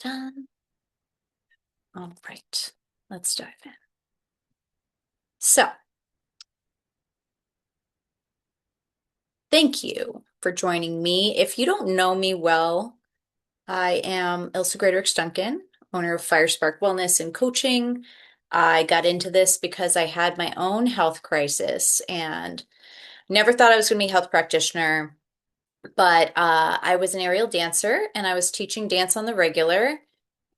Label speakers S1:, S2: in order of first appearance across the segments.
S1: Da-da-da. All right, let's dive in. So, thank you for joining me. If you don't know me well, I am Ilse Greatorex-Duncan, owner of Firespark Wellness and Coaching. I got into this because I had my own health crisis and never thought I was going to be a health practitioner, but I was an aerial dancer and I was teaching dance on the regular.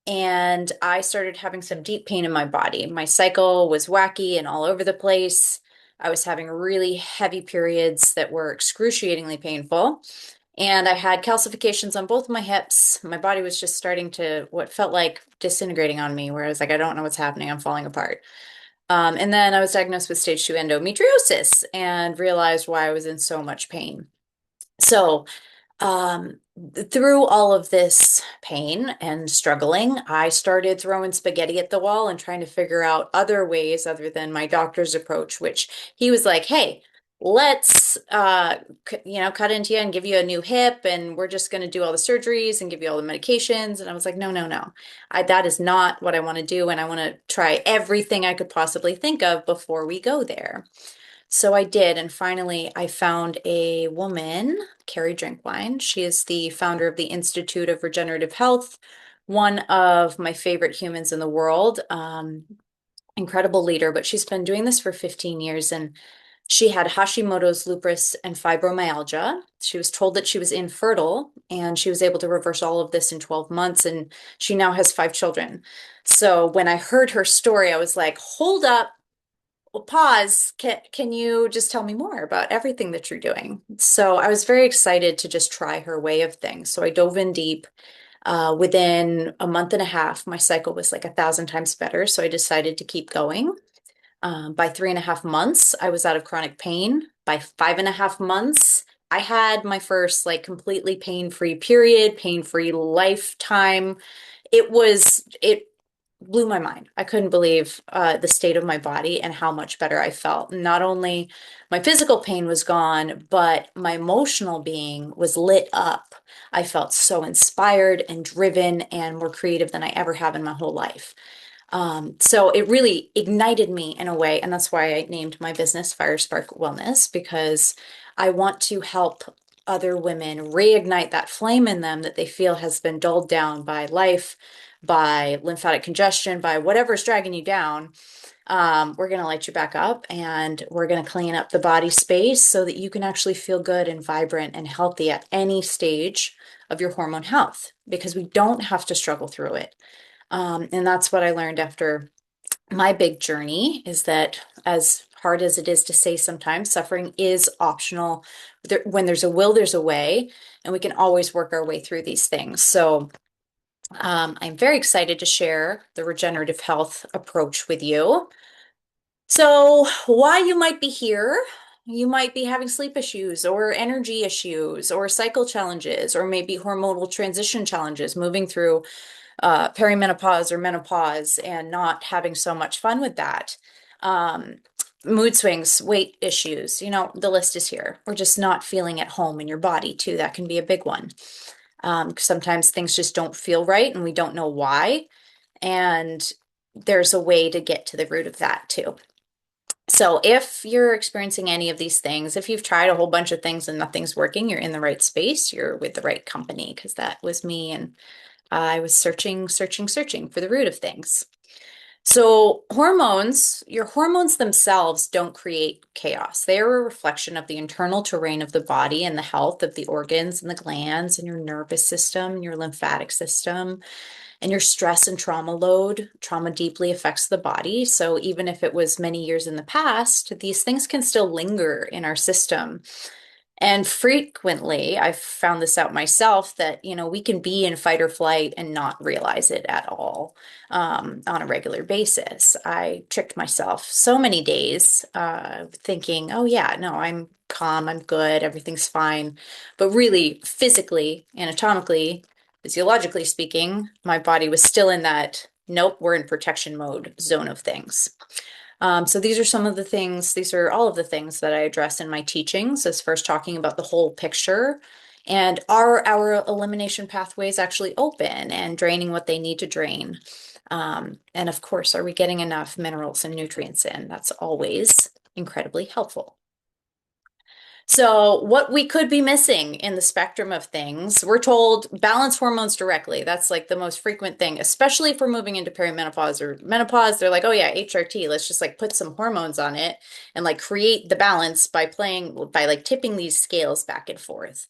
S1: And I started having some deep pain in my body. My cycle was wacky and all over the place. I was having really heavy periods that were excruciatingly painful. And I had calcifications on both my hips. My body was just starting to what felt like disintegrating on me, where I was like, I don't know what's happening. I'm falling apart. And then I was diagnosed with stage 2 endometriosis and realized why I was in so much pain. So, um, through all of this pain and struggling, I started throwing spaghetti at the wall and trying to figure out other ways other than my doctor's approach, which he was like, hey, let's cut into you and give you a new hip and we're just going to do all the surgeries and give you all the medications. And I was like, no, no, no. That is not what I want to do, and I want to try everything I could possibly think of before we go there. So I did, and finally I found a woman, Carrie Drinkwine. She is the founder of the Institute of Regenerative Health, one of my favorite humans in the world. Incredible leader, but she's been doing this for 15 years, and she had Hashimoto's, lupus, and fibromyalgia. She was told that she was infertile, and she was able to reverse all of this in 12 months, and she now has 5 children. So when I heard her story, I was like, hold up, well, pause. Can you just tell me more about everything that you're doing? So I was very excited to just try her way of things. So I dove in deep. Within a month and a half, my cycle was like 1,000 times better. So I decided to keep going. By 3.5 months, I was out of chronic pain. By 5.5 months, I had my first like completely pain-free period, pain-free lifetime. It blew my mind. I couldn't believe the state of my body and how much better I felt. Not only my physical pain was gone, but my emotional being was lit up. I felt so inspired and driven and more creative than I ever have in my whole life. So it really ignited me in a way, and that's why I named my business Firespark Wellness, because I want to help other women reignite that flame in them that they feel has been dulled down by life, by lymphatic congestion, by whatever's dragging you down. We're going to light you back up and we're going to clean up the body space so that you can actually feel good and vibrant and healthy at any stage of your hormone health, because we don't have to struggle through it. And that's what I learned after my big journey, is that as hard as it is to say sometimes, suffering is optional. When there's a will, there's a way, and we can always work our way through these things. So I'm very excited to share the regenerative health approach with you. So why you might be here, you might be having sleep issues or energy issues or cycle challenges, or maybe hormonal transition challenges, moving through perimenopause or menopause and not having so much fun with that. Um, Mood swings, weight issues, the list is here. We're just not feeling at home in your body too. That can be a big one. Sometimes things just don't feel right and we don't know why. And there's a way to get to the root of that too. So if you're experiencing any of these things, if you've tried a whole bunch of things and nothing's working, you're in the right space, you're with the right company, because that was me. And I was searching for the root of things. So your hormones themselves don't create chaos. They are a reflection of the internal terrain of the body and the health of the organs and the glands and your nervous system and your lymphatic system and your stress and trauma load. Trauma deeply affects the body. So even if it was many years in the past, these things can still linger in our system. And frequently, I've found this out myself, that, we can be in fight or flight and not realize it at all on a regular basis. I tricked myself so many days thinking, oh, yeah, no, I'm calm, I'm good, everything's fine. But really, physically, anatomically, physiologically speaking, my body was still in that, nope, we're in protection mode zone of things. So these are all of the things that I address in my teachings, as first talking about the whole picture And are our elimination pathways actually open and draining what they need to drain? And of course, are we getting enough minerals and nutrients in? That's always incredibly helpful. So, what we could be missing in the spectrum of things, we're told balance hormones directly. That's like the most frequent thing, especially if we're moving into perimenopause or menopause. They're like, oh yeah, HRT, let's just like put some hormones on it and like create the balance by like tipping these scales back and forth.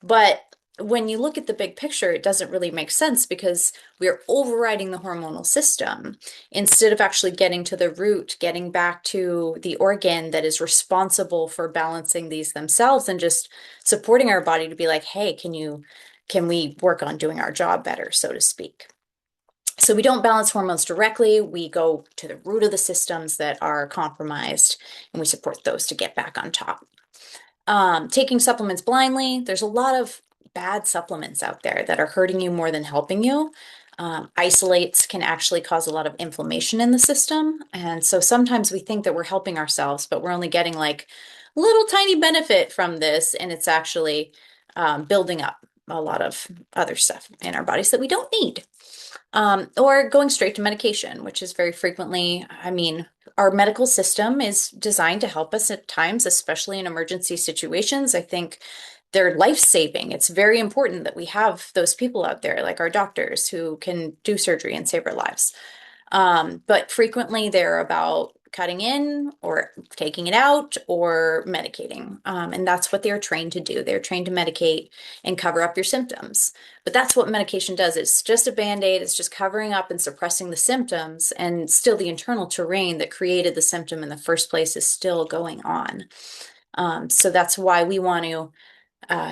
S1: But when you look at the big picture, it doesn't really make sense because we're overriding the hormonal system instead of actually getting to the root, getting back to the organ that is responsible for balancing these themselves and just supporting our body to be like, hey, can we work on doing our job better, so to speak? So we don't balance hormones directly. We go to the root of the systems that are compromised and we support those to get back on top. Taking supplements blindly, there's a lot of bad supplements out there that are hurting you more than helping you. Isolates can actually cause a lot of inflammation in the system. And so sometimes we think that we're helping ourselves, but we're only getting like little tiny benefit from this. And it's actually building up a lot of other stuff in our bodies that we don't need. Or going straight to medication, which is very frequently, I mean, our medical system is designed to help us at times, especially in emergency situations. I think they're life-saving. It's very important that we have those people out there, like our doctors, who can do surgery and save our lives. But frequently they're about cutting in or taking it out or medicating. And that's what they're trained to do. They're trained to medicate and cover up your symptoms. But that's what medication does. It's just a band-aid. It's just covering up and suppressing the symptoms. And still the internal terrain that created the symptom in the first place is still going on. So that's why we want to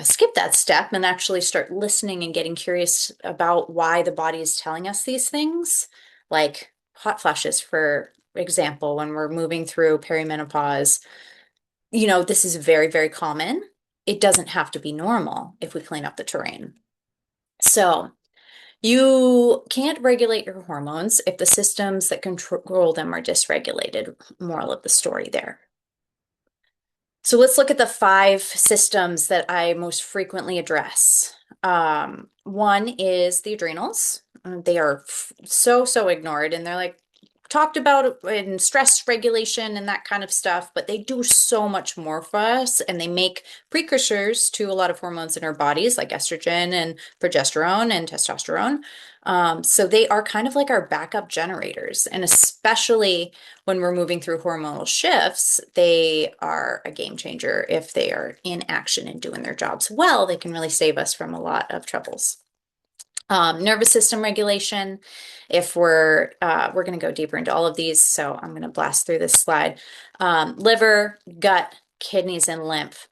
S1: skip that step and actually start listening and getting curious about why the body is telling us these things, like hot flashes, for example, when we're moving through perimenopause. This is very, very common. It doesn't have to be normal if we clean up the terrain. So you can't regulate your hormones if the systems that control them are dysregulated. Moral of the story there. So let's look at the 5 systems that I most frequently address. One is the adrenals. They are so ignored, and they're like talked about in stress regulation and that kind of stuff, but they do so much more for us, and they make precursors to a lot of hormones in our bodies, like estrogen and progesterone and testosterone. So they are kind of like our backup generators, and especially when we're moving through hormonal shifts, they are a game changer. If they are in action and doing their jobs well, they can really save us from a lot of troubles. Nervous system regulation. If we're going to go deeper into all of these, so I'm going to blast through this slide. Liver, gut, kidneys, and lymph.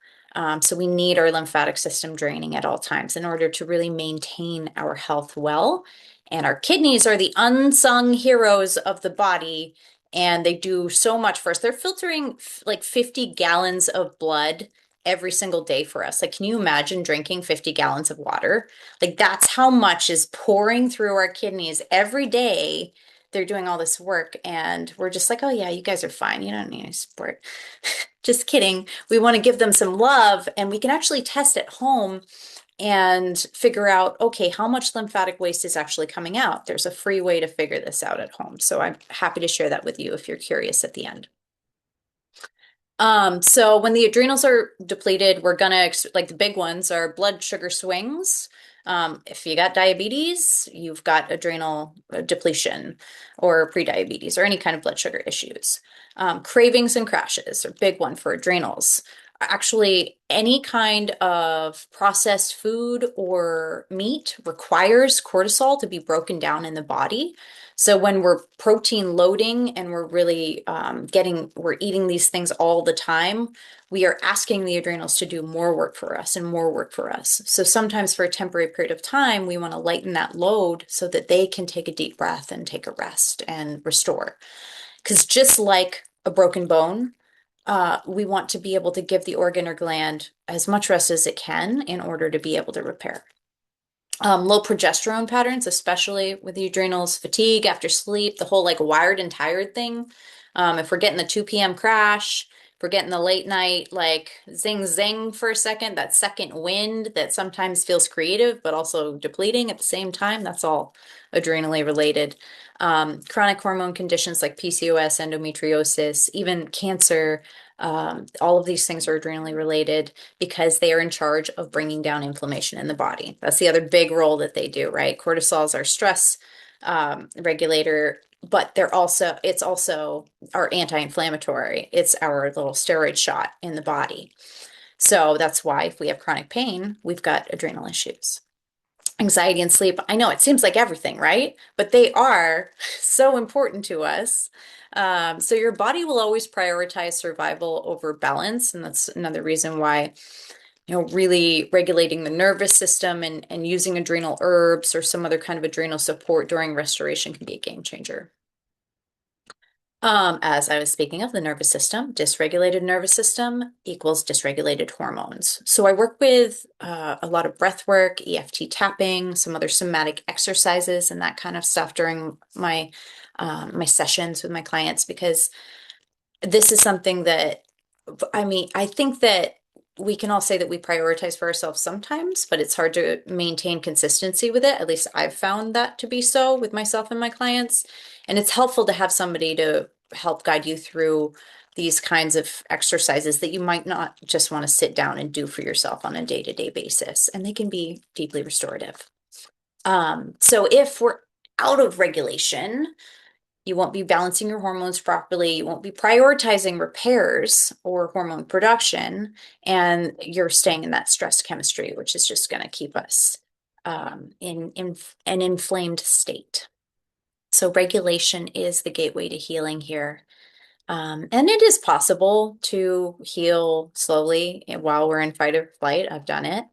S1: So we need our lymphatic system draining at all times in order to really maintain our health well. And our kidneys are the unsung heroes of the body, and they do so much for us. They're filtering like 50 gallons of blood every single day for us. Like, can you imagine drinking 50 gallons of water? Like, that's how much is pouring through our kidneys every day. They're doing all this work, and we're just like, oh yeah, you guys are fine. You don't need any support. Just kidding. We want to give them some love, and we can actually test at home and figure out, okay, how much lymphatic waste is actually coming out. There's a free way to figure this out at home. So I'm happy to share that with you if you're curious at the end. So when the adrenals are depleted, we're gonna, like the big ones are blood sugar swings. If you got diabetes, you've got adrenal depletion or prediabetes or any kind of blood sugar issues. Cravings and crashes are a big one for adrenals. Actually, any kind of processed food or meat requires cortisol to be broken down in the body. So when we're protein loading and we're really we're eating these things all the time, we are asking the adrenals to do more work for us and more work for us. So sometimes for a temporary period of time, we want to lighten that load so that they can take a deep breath and take a rest and restore. Because just like a broken bone, we want to be able to give the organ or gland as much rest as it can in order to be able to repair. Low progesterone patterns, especially with the adrenals, fatigue after sleep, the whole like wired and tired thing. If we're getting the 2 p.m. crash, If we're getting the late night, like zing zing for a second, that second wind that sometimes feels creative but also depleting at the same time, that's all adrenally related. Chronic hormone conditions like PCOS, endometriosis, even cancer, all of these things are adrenally related because they are in charge of bringing down inflammation in the body. That's the other big role that they do, right? Cortisol is our stress regulator, but it's also our anti-inflammatory. It's our little steroid shot in the body. So that's why if we have chronic pain, we've got adrenal issues. Anxiety and sleep. I know it seems like everything, right? But they are so important to us. So your body will always prioritize survival over balance, and that's another reason why, really regulating the nervous system and using adrenal herbs or some other kind of adrenal support during restoration can be a game changer. As I was speaking of the nervous system, dysregulated nervous system equals dysregulated hormones. So I work with a lot of breath work, EFT tapping, some other somatic exercises, and that kind of stuff during my sessions with my clients because this is something that, I mean, I think that we can all say that we prioritize for ourselves sometimes, but it's hard to maintain consistency with it. At least I've found that to be so with myself and my clients. And it's helpful to have somebody to help guide you through these kinds of exercises that you might not just want to sit down and do for yourself on a day-to-day basis. And they can be deeply restorative. So if we're out of regulation, you won't be balancing your hormones properly. You won't be prioritizing repairs or hormone production, and you're staying in that stress chemistry, which is just going to keep us in an inflamed state. So regulation is the gateway to healing here. And it is possible to heal slowly while we're in fight or flight. I've done it,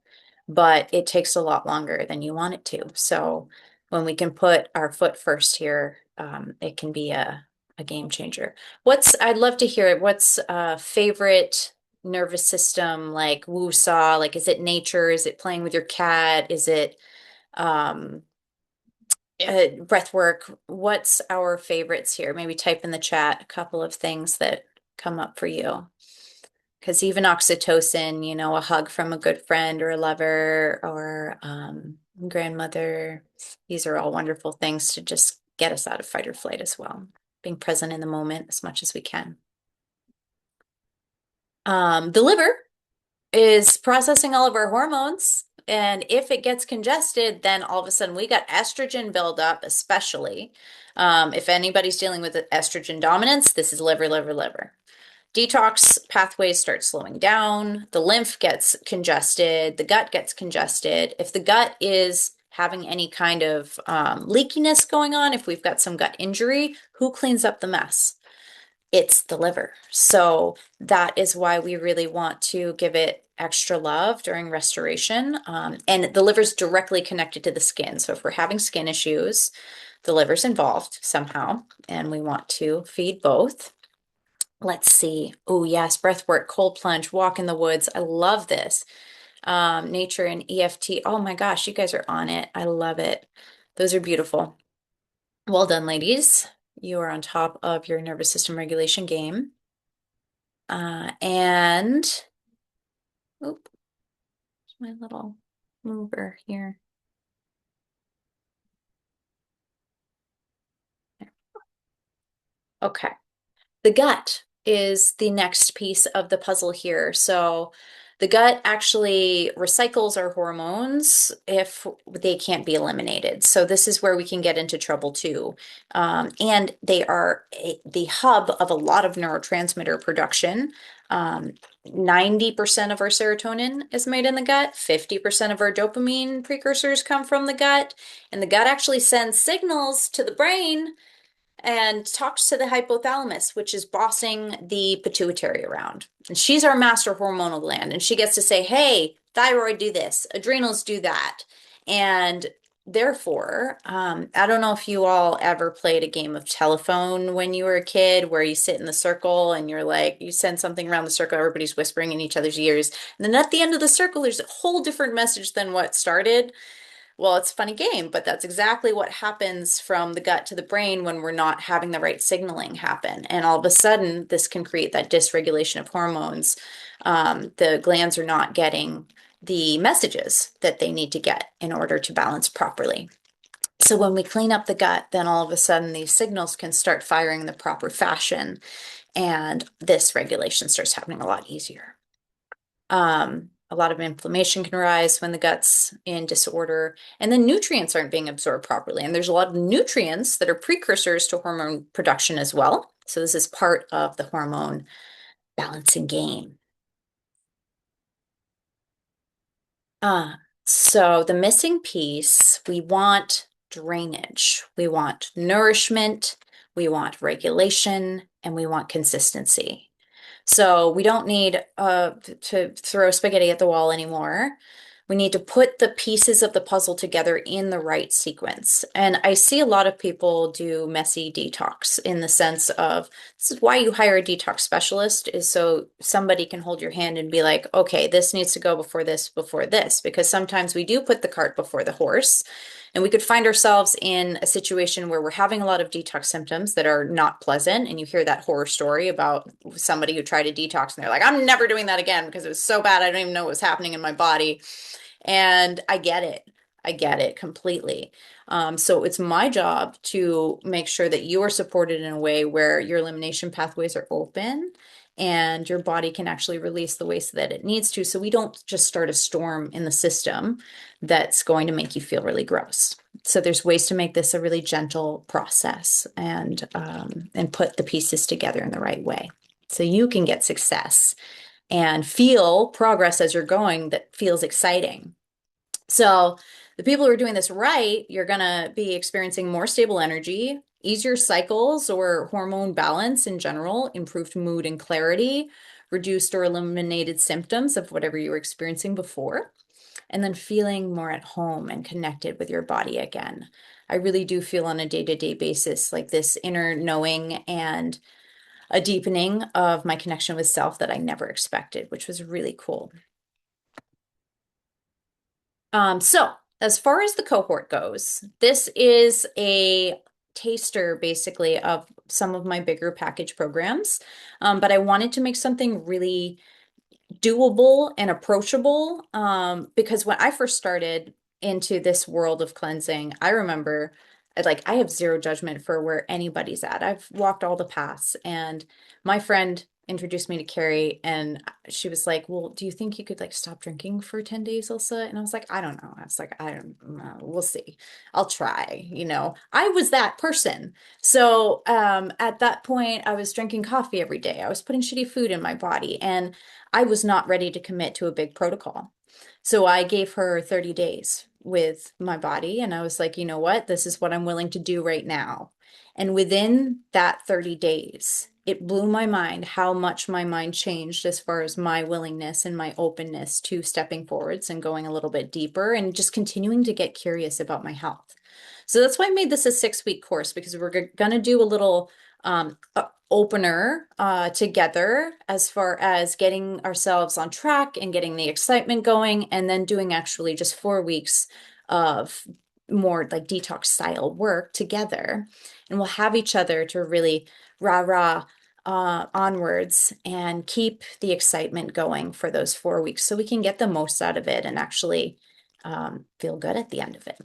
S1: but it takes a lot longer than you want it to. So when we can put our foot first here, it can be a game changer. I'd love to hear it. What's favorite nervous system, like woo-saw? Like, is it nature? Is it playing with your cat? Is it um, breath work? What's our favorites here? Maybe type in the chat a couple of things that come up for you. Because even oxytocin, a hug from a good friend or a lover or grandmother, these are all wonderful things to just get us out of fight or flight as well. Being present in the moment as much as we can. The liver is processing all of our hormones. And if it gets congested, then all of a sudden we got estrogen buildup, especially. If anybody's dealing with estrogen dominance, this is liver, liver, liver. Detox pathways start slowing down. The lymph gets congested. The gut gets congested. If the gut is having any kind of leakiness going on, if we've got some gut injury, who cleans up the mess? It's the liver. So that is why we really want to give it extra love during restoration. And the liver's directly connected to the skin. So if we're having skin issues, the liver's involved somehow, and we want to feed both. Let's see. Oh, yes, breath work, cold plunge, walk in the woods. I love this. Nature and EFT. Oh my gosh, you guys are on it. I love it. Those are beautiful. Well done, ladies. You are on top of your nervous system regulation game. And, oop, my little mover here. Okay. The gut is the next piece of the puzzle here. So the gut actually recycles our hormones if they can't be eliminated. So this is where we can get into trouble too. And they are the hub of a lot of neurotransmitter production. 90% of our serotonin is made in the gut. 50% of our dopamine precursors come from the gut. And the gut actually sends signals to the brain and talks to the hypothalamus, which is bossing the pituitary around. And she's our master hormonal gland, and she gets to say, hey, thyroid, do this, adrenals, do that. And therefore, I don't know if you all ever played a game of telephone when you were a kid where you sit in the circle and you're like, you send something around the circle, everybody's whispering in each other's ears. And then at the end of the circle, there's a whole different message than what started. Well, it's a funny game, but that's exactly what happens from the gut to the brain when we're not having the right signaling happen. And all of a sudden, this can create that dysregulation of hormones. The glands are not getting the messages that they need to get in order to balance properly. So when we clean up the gut, then all of a sudden these signals can start firing in the proper fashion, and this regulation starts happening a lot easier. A lot of inflammation can rise when the gut's in disorder, and then nutrients aren't being absorbed properly. And there's a lot of nutrients that are precursors to hormone production as well. So this is part of the hormone balancing game. Uh, so the missing piece, we want drainage, we want nourishment, we want regulation, and we want consistency. So we don't need to throw spaghetti at the wall anymore. We need to put the pieces of the puzzle together in the right sequence. And I see a lot of people do messy detox in the sense of this is why you hire a detox specialist is so somebody can hold your hand and be like, okay, this needs to go before this, because sometimes we do put the cart before the horse. And we could find ourselves in a situation where we're having a lot of detox symptoms that are not pleasant. And you hear that horror story about somebody who tried a detox and they're like, I'm never doing that again because it was so bad. I don't even know what was happening in my body. And I get it. I get it completely. So it's my job to make sure that you are supported in a way where your elimination pathways are open and your body can actually release the waste that it needs to. So we don't just start a storm in the system that's going to make you feel really gross. So there's ways to make this a really gentle process and put the pieces together in the right way. So you can get success and feel progress as you're going that feels exciting. So the people who are doing this right, you're going to be experiencing more stable energy, easier cycles or hormone balance in general, improved mood and clarity, reduced or eliminated symptoms of whatever you were experiencing before, and then feeling more at home and connected with your body again. I really do feel on a day-to-day basis like this inner knowing and a deepening of my connection with self that I never expected, which was really cool. So as far as the cohort goes, this is a taster basically of some of my bigger package programs. But I wanted to make something really doable and approachable. Because when I first started into this world of cleansing, I remember I have zero judgment for where anybody's at. I've walked all the paths, and my friend introduced me to Carrie, and she was like, well, do you think you could like stop drinking for 10 days, Elsa? And I was like, I don't know. I was like, I don't know. We'll see. I'll try, I was that person. So at that point, I was drinking coffee every day. I was putting shitty food in my body, and I was not ready to commit to a big protocol. So I gave her 30 days with my body, and I was like, you know what? This is what I'm willing to do right now. And within that 30 days, it blew my mind how much my mind changed as far as my willingness and my openness to stepping forwards and going a little bit deeper and just continuing to get curious about my health. So that's why I made this a 6-week course, because we're going to do a little opener together as far as getting ourselves on track and getting the excitement going, and then doing actually just 4 weeks of more like detox style work together. And we'll have each other to really rah rah onwards and keep the excitement going for those 4 weeks so we can get the most out of it and actually feel good at the end of it.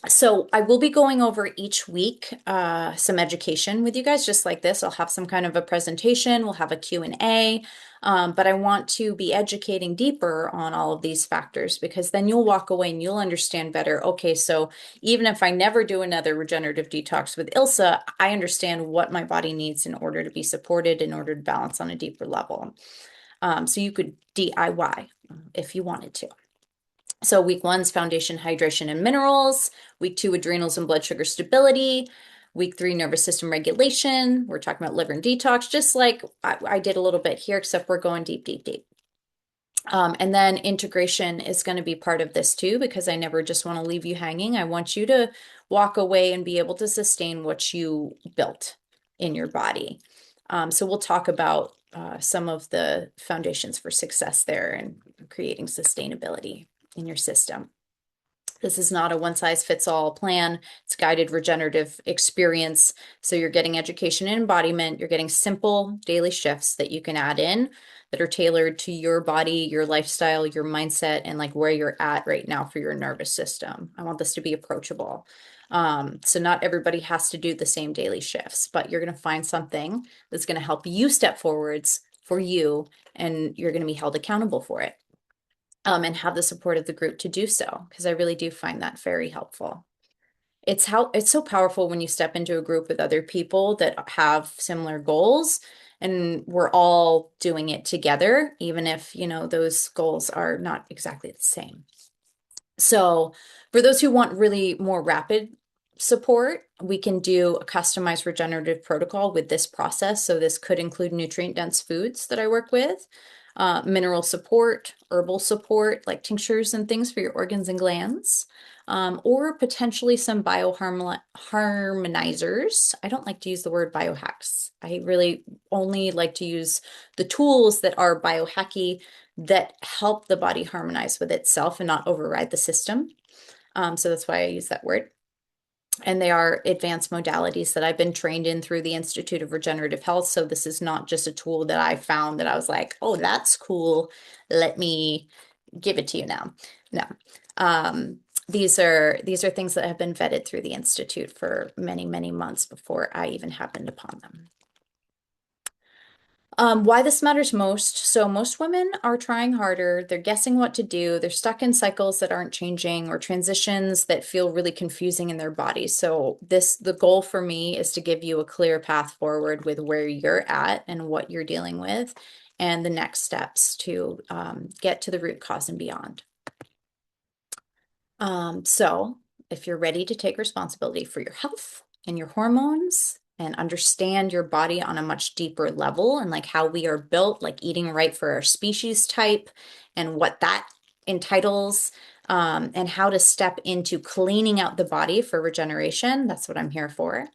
S1: So I will be going over each week some education with you guys, just like this. I'll have some kind of a presentation. We'll have a Q&A, but I want to be educating deeper on all of these factors, because then you'll walk away and you'll understand better. Okay, so even if I never do another regenerative detox with Ilsa, I understand what my body needs in order to be supported, in order to balance on a deeper level. So you could DIY if you wanted to. So week 1's foundation, hydration, and minerals. Week 2, adrenals and blood sugar stability. Week 3, nervous system regulation. We're talking about liver and detox, just like I did a little bit here, except we're going deep, deep, deep. And then integration is going to be part of this too, because I never just want to leave you hanging. I want you to walk away and be able to sustain what you built in your body. So we'll talk about some of the foundations for success there and creating sustainability in your system. This is not a one size fits all plan. It's a guided regenerative experience. So you're getting education and embodiment. You're getting simple daily shifts that you can add in that are tailored to your body, your lifestyle, your mindset, and like where you're at right now for your nervous system. I want this to be approachable. So not everybody has to do the same daily shifts, but you're going to find something that's going to help you step forwards for you, and you're going to be held accountable for it, and have the support of the group to do so, because I really do find that very helpful. It's so powerful when you step into a group with other people that have similar goals and we're all doing it together, even if, those goals are not exactly the same. So for those who want really more rapid support, we can do a customized regenerative protocol with this process. So this could include nutrient-dense foods that I work with, mineral support, herbal support, like tinctures and things for your organs and glands, or potentially some bioharmonizers. I don't like to use the word biohacks. I really only like to use the tools that are biohacky that help the body harmonize with itself and not override the system. So that's why I use that word. And they are advanced modalities that I've been trained in through the Institute of Regenerative Health. So this is not just a tool that I found that I was like, oh, that's cool. Let me give it to you now. No. These are things that have been vetted through the Institute for many, many months before I even happened upon them. Why this matters most. So most women are trying harder. They're guessing what to do. They're stuck in cycles that aren't changing or transitions that feel really confusing in their bodies. So the goal for me is to give you a clear path forward with where you're at and what you're dealing with and the next steps to get to the root cause and beyond. So if you're ready to take responsibility for your health and your hormones and understand your body on a much deeper level and like how we are built, like eating right for our species type and what that entitles, and how to step into cleaning out the body for regeneration, that's what I'm here for.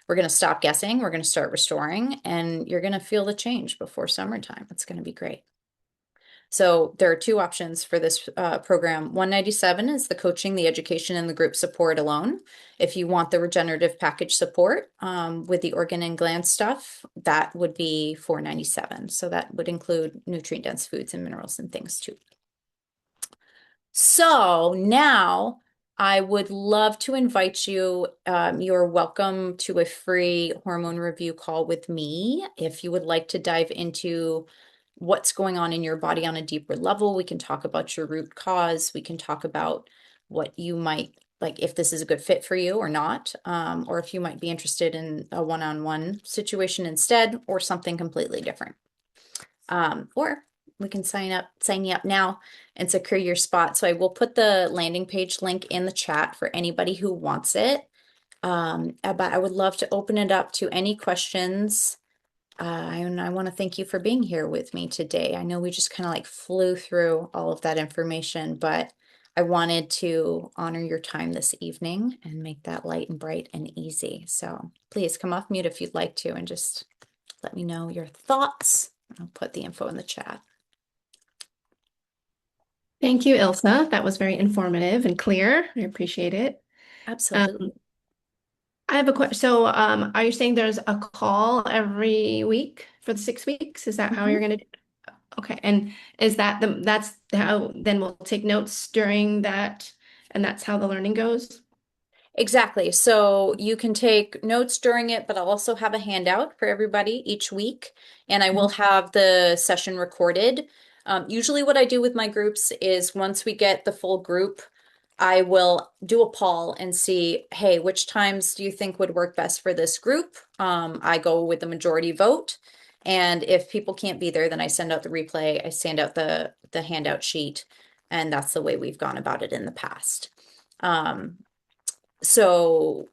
S1: We're going to stop guessing, we're going to start restoring, and you're going to feel the change before summertime. It's going to be great. So there are two options for this program. 197 is the coaching, the education, and the group support alone. If you want the regenerative package support with the organ and gland stuff, that would be 497. So that would include nutrient-dense foods and minerals and things too. So now I would love to invite you. You're welcome to a free hormone review call with me. If you would like to dive into what's going on in your body on a deeper level, we can talk about your root cause. We can talk about what you might like, if this is a good fit for you or not, or if you might be interested in a one-on-one situation instead, or something completely different. Or we can sign you up now and secure your spot. So I will put the landing page link in the chat for anybody who wants it. But I would love to open it up to any questions. And I want to thank you for being here with me today. I know we just kind of like flew through all of that information, but I wanted to honor your time this evening and make that light and bright and easy. So please come off mute if you'd like to and just let me know your thoughts. I'll put the info in the chat.
S2: Thank you, Ilsa. That was very informative and clear. I appreciate it.
S1: Absolutely.
S2: I have a question. So, are you saying there's a call every week for the 6 weeks? Is that how you're
S1: Mhm.
S2: going to do it? Okay. And is that's how then we'll take notes during that, and that's how the learning goes?
S1: Exactly. So you can take notes during it, but I'll also have a handout for everybody each week, and I will
S2: Mhm.
S1: have the session recorded. Usually, what I do with my groups is once we get the full group, I will do a poll and see, hey, which times do you think would work best for this group? I go with the majority vote, and if people can't be there, then I send out the replay. I send out the handout sheet, and that's the way we've gone about it in the past. Um, so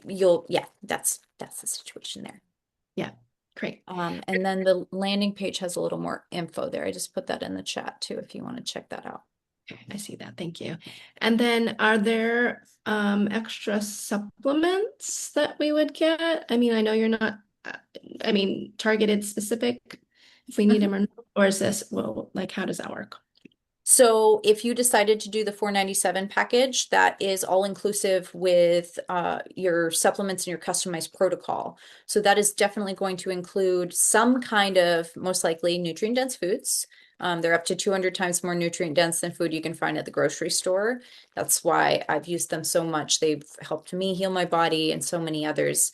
S1: yeah, that's the situation there.
S2: Yeah. Great.
S1: And then the landing page has a little more info there. I just put that in the chat too, if you want to check that out.
S2: Okay, I see that. Thank you. And then are there extra supplements that we would get? I mean, I know you're not, uh, I mean, targeted specific if we need
S1: Mhm.
S2: them or is this, well, like, how does that work?
S1: So if you decided to do the 497 package, that is all inclusive with your supplements and your customized protocol. So that is definitely going to include some kind of, most likely, nutrient dense foods. They're up to 200 times more nutrient dense than food you can find at the grocery store. That's why I've used them so much. They've helped me heal my body and so many others.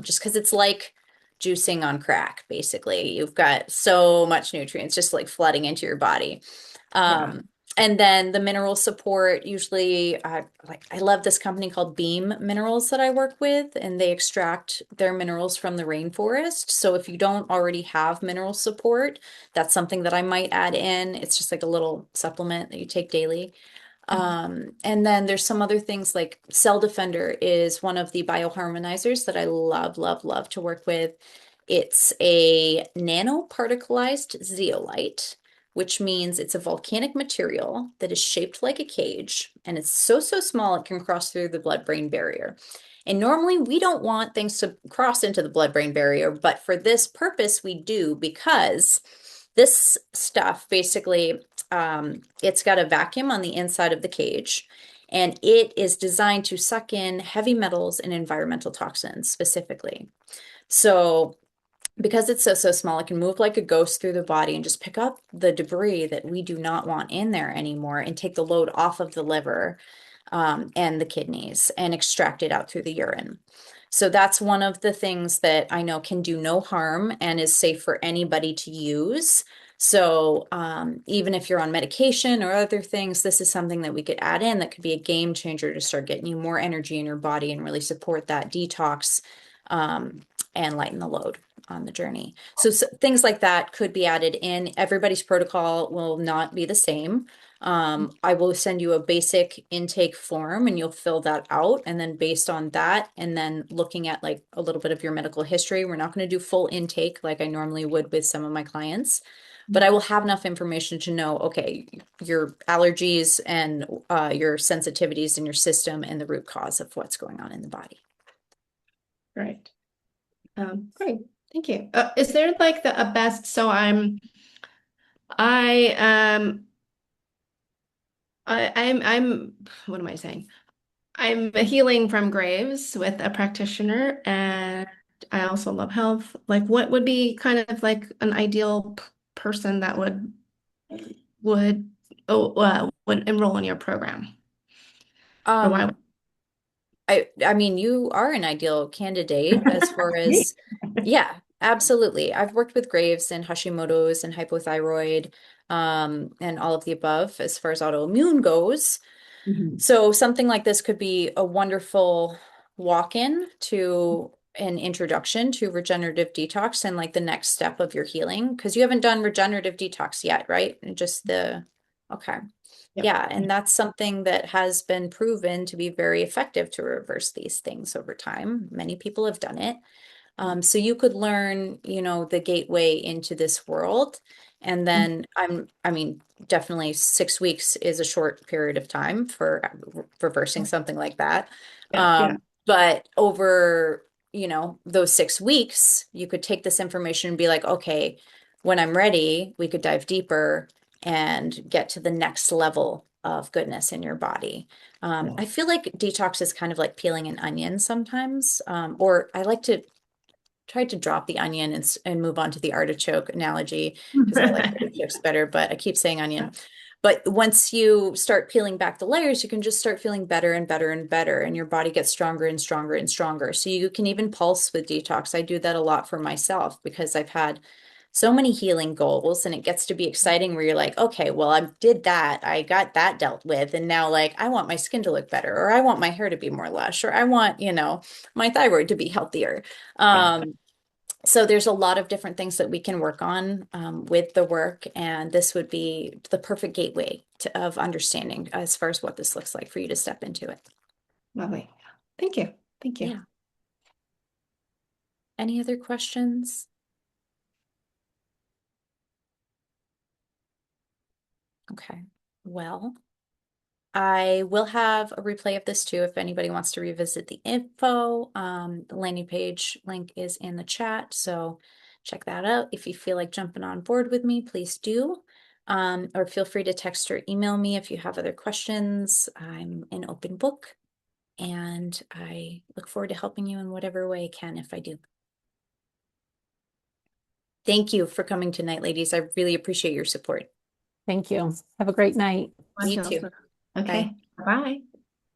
S1: Just because it's like juicing on crack, basically. You've got so much nutrients just like flooding into your body.
S2: Yeah.
S1: And then the mineral support, usually I love this company called Beam Minerals that I work with, and they extract their minerals from the rainforest. So if you don't already have mineral support, that's something that I might add in. It's just like a little supplement that you take daily. And then there's some other things like Cell Defender is one of the bioharmonizers that I love, love, love to work with. It's a nanoparticleized zeolite, which means it's a volcanic material that is shaped like a cage, and it's so, so small it can cross through the blood-brain barrier. And normally we don't want things to cross into the blood-brain barrier, but for this purpose we do because this stuff basically, it's got a vacuum on the inside of the cage, and it is designed to suck in heavy metals and environmental toxins specifically. So because it's so, so small, it can move like a ghost through the body and just pick up the debris that we do not want in there anymore and take the load off of the liver, and the kidneys and extract it out through the urine. So that's one of the things that I know can do no harm and is safe for anybody to use. So even if you're on medication or other things, this is something that we could add in that could be a game changer to start getting you more energy in your body and really support that detox, um, and lighten the load on the journey. So things like that could be added in. Everybody's protocol will not be the same. I will send you a basic intake form and you'll fill that out. And then based on that, and then looking at like a little bit of your medical history, we're not going to do full intake like I normally would with some of my clients, but I will have enough information to know, okay, your allergies and your sensitivities in your system and the root cause of what's going on in the body.
S2: Right. Great. Thank you. Is there like a best, so I I'm what am I saying? I'm healing from Graves with a practitioner, and I also love health. Like, what would be kind of like an ideal person that would would enroll in your program? Or why?
S1: Um, I mean, you are an ideal candidate as far
S2: Me?
S1: as, yeah, absolutely. I've worked with Graves and Hashimoto's and hypothyroid, and all of the above as far as autoimmune goes.
S2: Mhm.
S1: So something like this could be a wonderful walk-in to an introduction to regenerative detox and like the next step of your healing, because you haven't done regenerative detox yet, right? Just okay.
S2: Yep.
S1: Yeah, and that's something that has been proven to be very effective to reverse these things over time. Many people have done it. So you could learn, the gateway into this world. And then I mean, definitely 6 weeks is a short period of time for reversing something like that.
S2: Yeah, yeah.
S1: But over, those 6 weeks, you could take this information and be like, okay, when I'm ready, we could dive deeper and get to the next level of goodness in your body.
S2: Yeah.
S1: I feel like detox is kind of like peeling an onion sometimes, or I like to tried to drop the onion and move on to the artichoke analogy because I like artichokes better, but I keep saying onion. But once you start peeling back the layers, you can just start feeling better and better and better, and your body gets stronger and stronger and stronger. So you can even pulse with detox. I do that a lot for myself because I've had so many healing goals, and it gets to be exciting where you're like, okay, well, I did that. I got that dealt with. And now, like, I want my skin to look better, or I want my hair to be more lush, or I want, my thyroid to be healthier.
S2: Wow.
S1: Um, so there's a lot of different things that we can work on, with the work, and this would be the perfect gateway of understanding as far as what this looks like for you to step into it.
S2: Lovely. Thank you. Thank you.
S1: Yeah. Any other questions? Okay. Well, I will have a replay of this too if anybody wants to revisit the info. The landing page link is in the chat, so check that out. If you feel like jumping on board with me, please do. or feel free to text or email me if you have other questions. I'm an open book, and I look forward to helping you in whatever way I can if I do. Thank you for coming tonight, ladies. I really appreciate your support.
S3: Thank you. Have a great night.
S2: I
S1: You
S2: feel
S1: too.
S2: so.
S1: Bye.
S2: Okay, bye.